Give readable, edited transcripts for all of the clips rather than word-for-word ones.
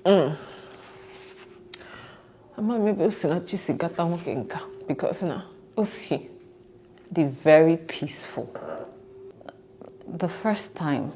Ama maybe Osinachi sigata nwokenka because na Osi the very peaceful. The first time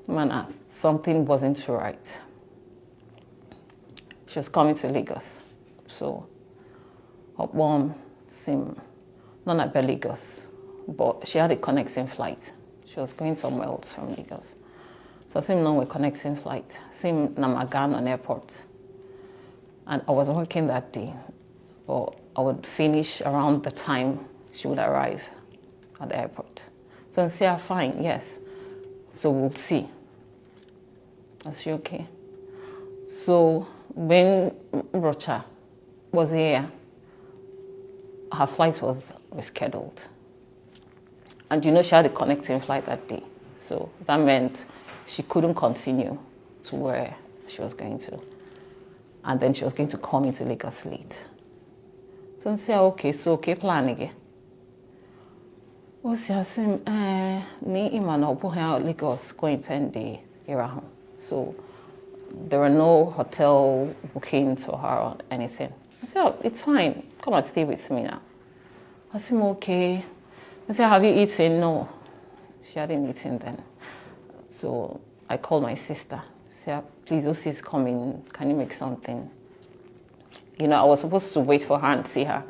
man something wasn't right. She was coming to Lagos. So her mom seemed not at Lagos, but she had a connecting flight. She was going somewhere else from Lagos. So same non connecting flight. Same Namagan on airport. And I was working that day, but I would finish around the time she would arrive at the airport. So I say, fine, yes. So we'll see. Is she okay? So when Rocha was here, her flight was rescheduled. And you know she had a connecting flight that day. So that meant she couldn't continue to where she was going to. And then she was going to come into Lagos late. So I said, okay, so okay, plan again. I said, ni imano buha Lagos going 10 day iraho. So there were no hotel bookings for her or anything. I said, oh, it's fine. Come and stay with me now. I said, okay. I said, have you eaten? No. She hadn't eaten then. So I called my sister. I said, please, Osi's coming. Can you make something? You know, I was supposed to wait for her and see her,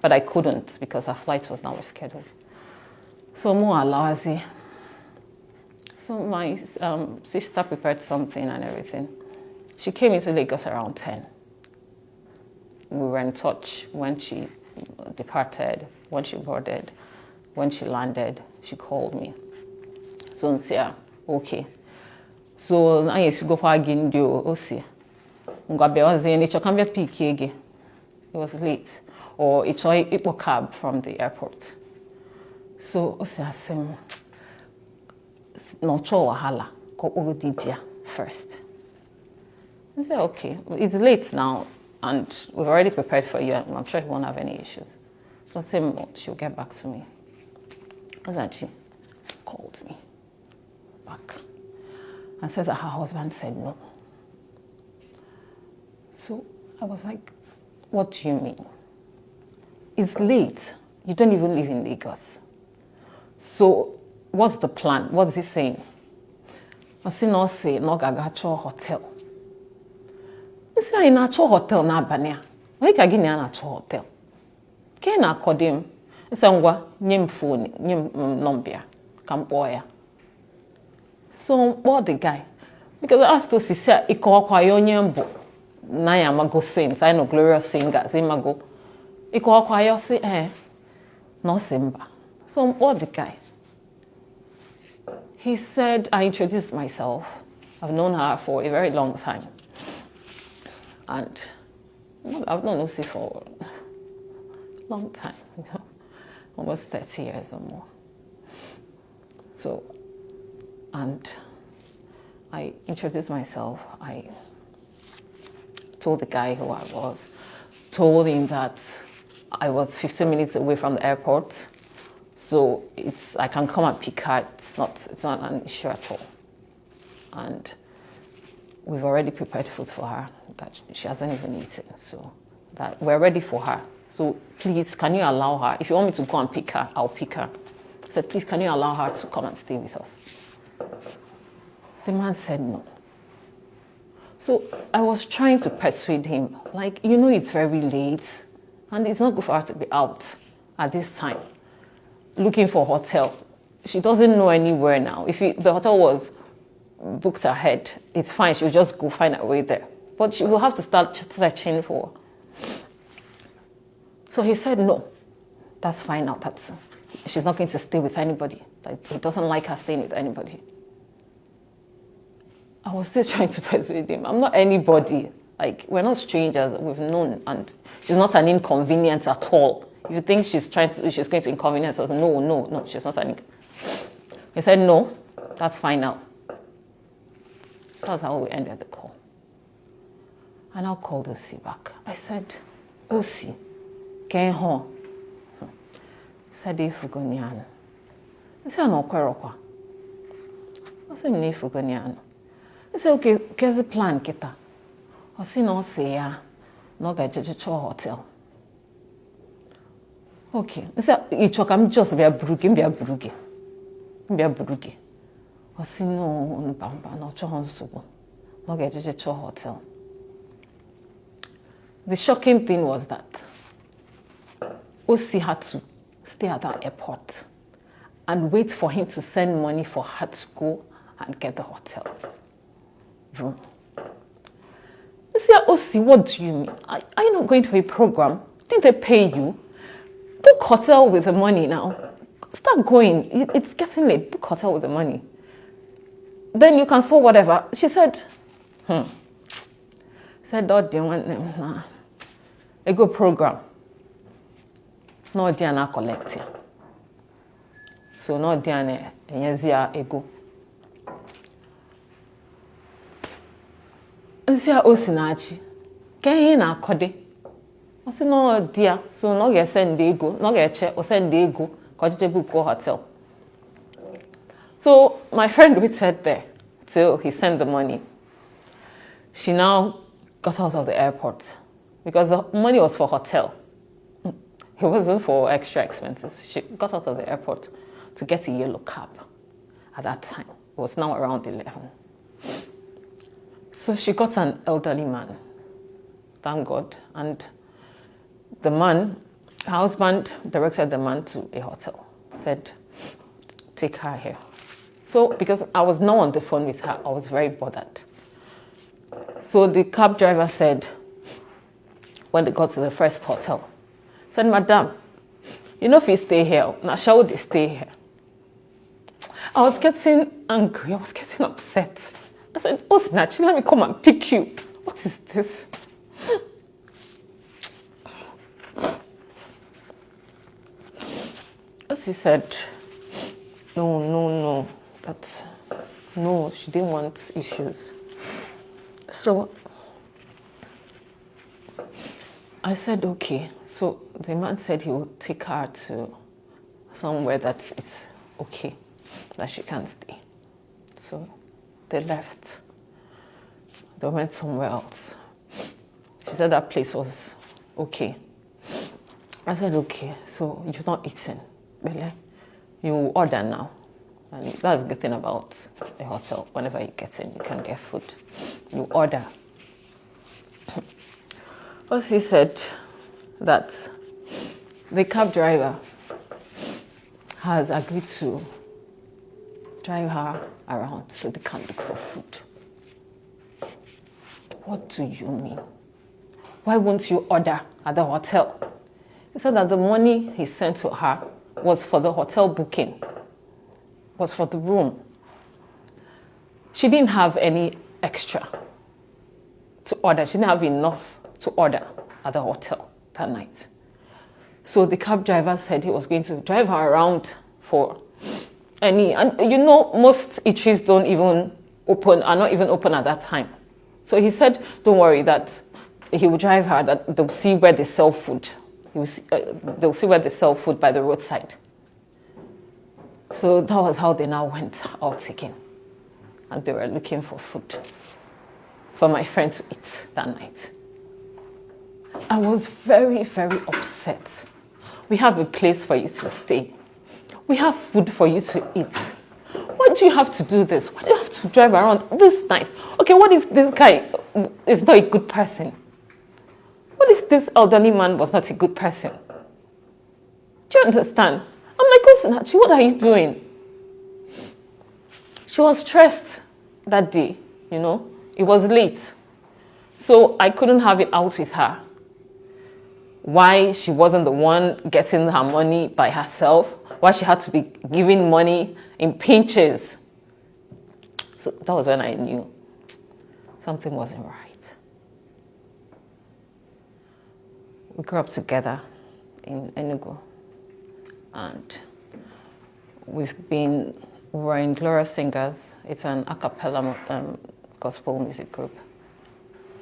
but I couldn't because her flight was now rescheduled. So more alawazi. So my sister prepared something and everything. She came into Lagos around 10. We were in touch when she departed, when she boarded, when she landed. She called me. So I said, okay. So I used to go for a gindio, Osi. It was late. Or it's a cab from the airport. So Osi asked no wahala, go Didia first. I said, okay, it's late now and we've already prepared for you. I'm sure he won't have any issues. So I said, she'll get back to me. Osinachi called me back and said that her husband said no. So I was like, what do you mean? It's late. You don't even live in Lagos. So what's the plan? What's he saying? I said, no, say, no, Gagacho Hotel. He said, in a hotel na Bania. Why can you get a hotel? Can I call him? He said, nyem phone, nyem number, come boy. So what the guy? Because I asked to see, say, I call Nyembo. Na ya mago saints, I know glorious singers. Imago, I call choir say, no simba. So what the guy? He said, I introduced myself. I've known her for a very long time. And I've known Lucy for a long time, you know, almost 30 years or more. So, and I introduced myself. I told the guy who I was, told him that I was 15 minutes away from the airport. So I can come and pick her. It's not an issue at all. And we've already prepared food for her that she hasn't even eaten. So that we're ready for her. So please, can you allow her? If you want me to go and pick her, I'll pick her. I said, please, can you allow her to come and stay with us? The man said no. So I was trying to persuade him, like, you know, it's very late and it's not good for her to be out at this time looking for a hotel. She doesn't know anywhere now. If the hotel was booked ahead, it's fine. She'll just go find her way there. But she will have to start searching for. So he said, no, that's fine now. She's not going to stay with anybody. Like, he doesn't like her staying with anybody. I was still trying to persuade him. I'm not anybody. Like, we're not strangers. We've known, and she's not an inconvenience at all. If you think she's going to inconvenience us, no, she's not an. He said, no, that's fine now. That's how we ended the call. I now called Osi back. I said, Osi, can home? He said, Ifugoniano. I said, no, Kwerokwa. I said, Ifugoniano. I said, okay, here's the plan, Kita. Osinachi Nwachukwu hotel. Okay. I'm just be a brugi. No hotel. The shocking thing was that Osi had to stay at that airport and wait for him to send money for her to go and get the hotel room. I said, Osi, what do you mean? Are you not going to a program? Didn't they pay you? Book hotel with the money now. Start going. It's getting late. Book hotel with the money. Then you can sell whatever. She said, Said, "Oh, they want them. A good program. No, they are not collecting. So, no, they are not ego. I said, Osinachi, can you not code? I said, no, dear. So, no, you send the ego. No, you check or send the ego. Because you book a hotel. So, my friend waited there till he sent the money. She now got out of the airport because the money was for hotel. It wasn't for extra expenses. She got out of the airport to get a yellow cab at that time. It was now around 11. So she got an elderly man, thank God. And the man, her husband, directed the man to a hotel, said, take her here. So because I was now on the phone with her, I was very bothered. So the cab driver said, when they got to the first hotel, said, Madam, you know if you stay here, now shall they stay here? I was getting angry, I was getting upset. I said, Osinachi, let me come and pick you. What is this? As he said, no, no, she didn't want issues. So I said, okay. So the man said he would take her to somewhere that it's okay, that she can stay. So they left. They went somewhere else. She said that place was okay. I said, okay, so you're not eating. Really? You order now. And that's the good thing about a hotel. Whenever you get in, you can get food. You order. First he said that the cab driver has agreed to drive her around so they can look for food. What do you mean? Why won't you order at the hotel? He said that the money he sent to her was for the hotel booking, was for the room. She didn't have any extra to order. She didn't have enough to order at the hotel that night. So the cab driver said he was going to drive her around for any, and you know, most eateries don't even open, are not even open at that time. So he said, don't worry, that he will drive her, that they'll see where they sell food. They'll see where they sell food by the roadside. So that was how they now went out again. And they were looking for food for my friend to eat that night. I was very, very upset. We have a place for you to stay. We have food for you to eat. Why do you have to do this? Why do you have to drive around this night? Okay, what if this guy is not a good person? What if this elderly man was not a good person? Do you understand? I'm like, Osinachi, what are you doing? She was stressed that day, you know. It was late. So I couldn't have it out with her. Why she wasn't the one getting her money by herself. Why she had to be giving money in pinches. So that was when I knew something wasn't right. We grew up together in Enugu. And we were in Glorious Singers. It's an a cappella gospel music group.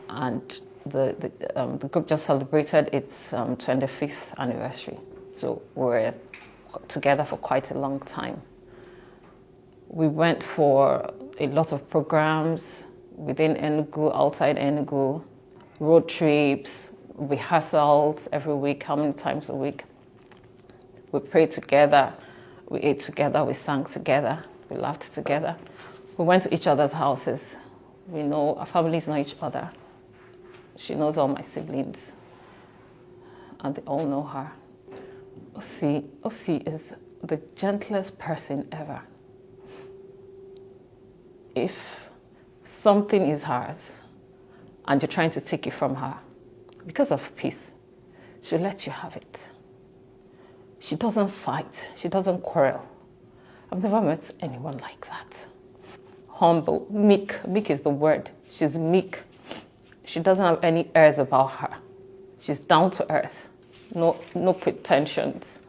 And the group just celebrated its 25th anniversary. So we were together for quite a long time. We went for a lot of programs within Enugu, outside Enugu. road trips, rehearsals every week, how many times a week. We prayed together, we ate together, we sang together, we laughed together. We went to each other's houses. We know, our families know each other. She knows all my siblings, and they all know her. Osi is the gentlest person ever. If something is hers and you're trying to take it from her, because of peace, she'll let you have it. She doesn't fight. She doesn't quarrel. I've never met anyone like that. Humble, meek. Meek is the word. She's meek. She doesn't have any airs about her. She's down to earth. No pretensions.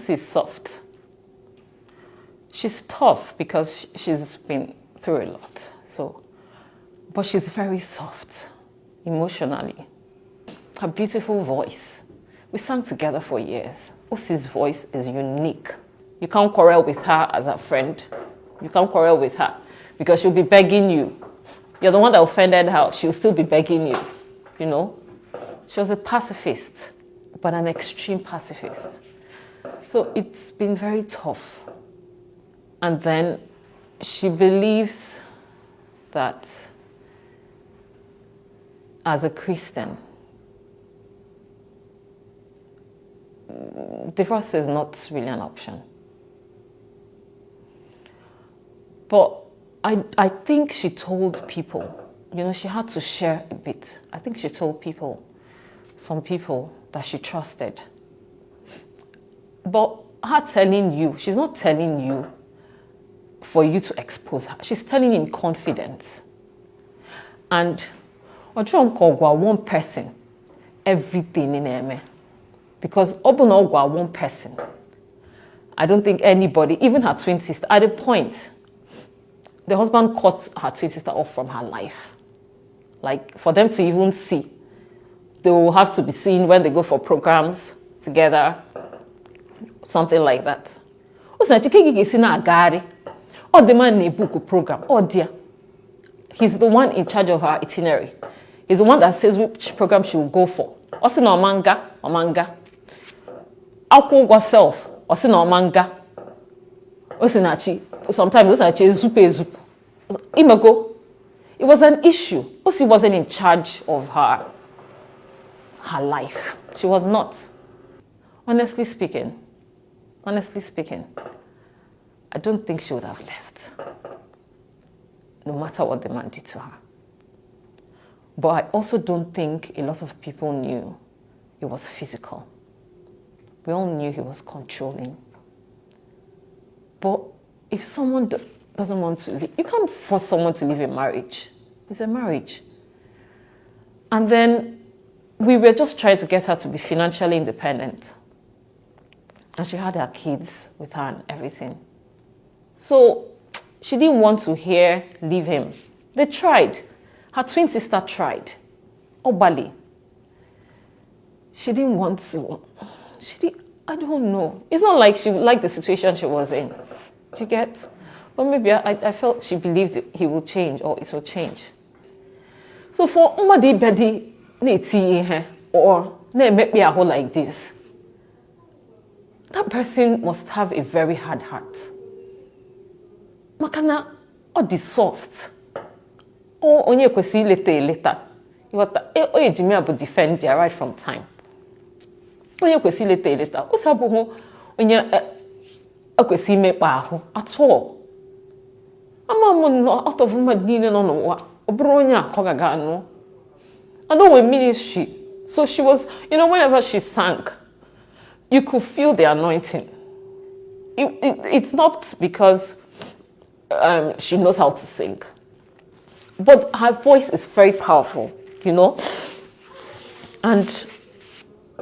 She's soft. She's tough because she's been through a lot. But she's very soft, emotionally. Her beautiful voice. We sang together for years. Osi's voice is unique. You can't quarrel with her as a friend. You can't quarrel with her because she'll be begging you. You're the one that offended her. She'll still be begging you, you know. She was a pacifist, but an extreme pacifist. So it's been very tough. And then she believes that as a Christian, divorce is not really an option. But I think she told people, you know, she had to share a bit. I think she told people, some people that she trusted. But her telling you, she's not telling you for you to expose her. She's telling you in confidence. And one person, everything in Eme. Because Obunogwa, one person. I don't think anybody, even her twin sister, at a point, the husband cut her twin sister off from her life. Like, for them to even see, they will have to be seen when they go for programs together, something like that. Osinachi is in a gari. Or the man in a book program. Oh dear. He's the one in charge of her itinerary. He's the one that says which program she will go for. Osina manga. Akwo self. Osina manga. Osinachi. Sometimes Osinachi zupe. Imago. It was an issue. Osi wasn't in charge of her life. She was not. Honestly speaking, I don't think she would have left, no matter what the man did to her. But I also don't think a lot of people knew it was physical. We all knew he was controlling. But if someone doesn't want to leave, you can't force someone to leave a marriage. It's a marriage. And then we were just trying to get her to be financially independent. And she had her kids with her and everything. So she didn't want to hear, leave him. They tried. Her twin sister tried. Obali. She didn't want to. I don't know. It's not like she liked the situation she was in. You get? But maybe I felt she believed he will change or it will change. So for somebody bedi or make me a whole like this, that person must have a very hard heart. Makana or the soft. Or onye kwesi later. You got that oye Jimmy abu defend their right from time. Onye kwesi later. Osabu ho onye kwesi mepa ahu at all. Ama no out of madine no obro onye akogaga no. I know in ministry. So she was, whenever she sang, you could feel the anointing. It's not because she knows how to sing. But her voice is very powerful, And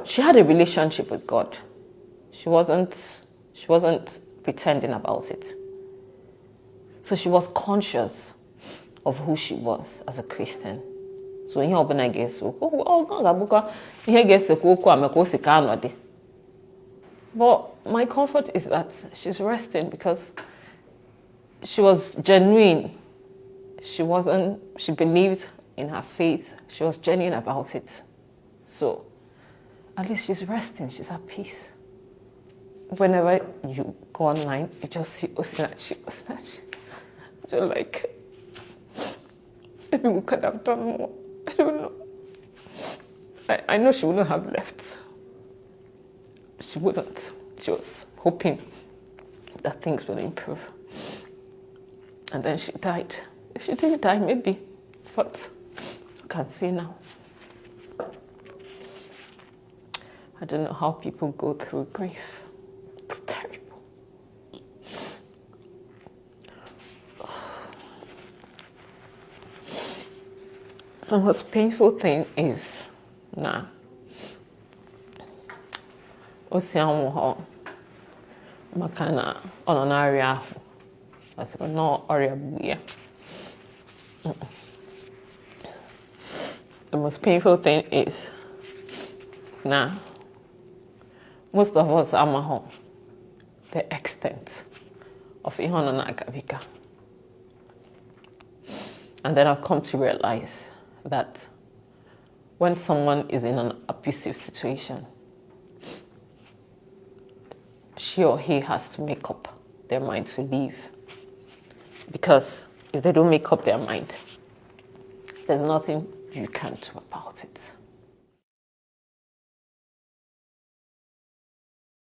she had a relationship with God. She wasn't pretending about it. So she was conscious of who she was as a Christian. So ihe obuna ga-eso ihe ga-esekwa okwu amekwa o si ka anọdị. But my comfort is that she's resting because she was genuine. She believed in her faith. She was genuine about it. So at least she's resting, she's at peace. Whenever you go online, you just see Osinachi, Osinachi. You're like, maybe we could have done more. I don't know. I know she wouldn't have left. She wouldn't. She was hoping that things would improve. And then she died. If she didn't die, maybe. But you can see now. I don't know how people go through grief. It's terrible. The most painful thing is, Osinachi Nwachukwu makana ononaria as no oria. The most painful thing is most of us are the extent of ihonana gabika. And then I've come to realize that when someone is in an abusive situation, she or he has to make up their mind to leave. Because if they don't make up their mind, there's nothing you can do about it.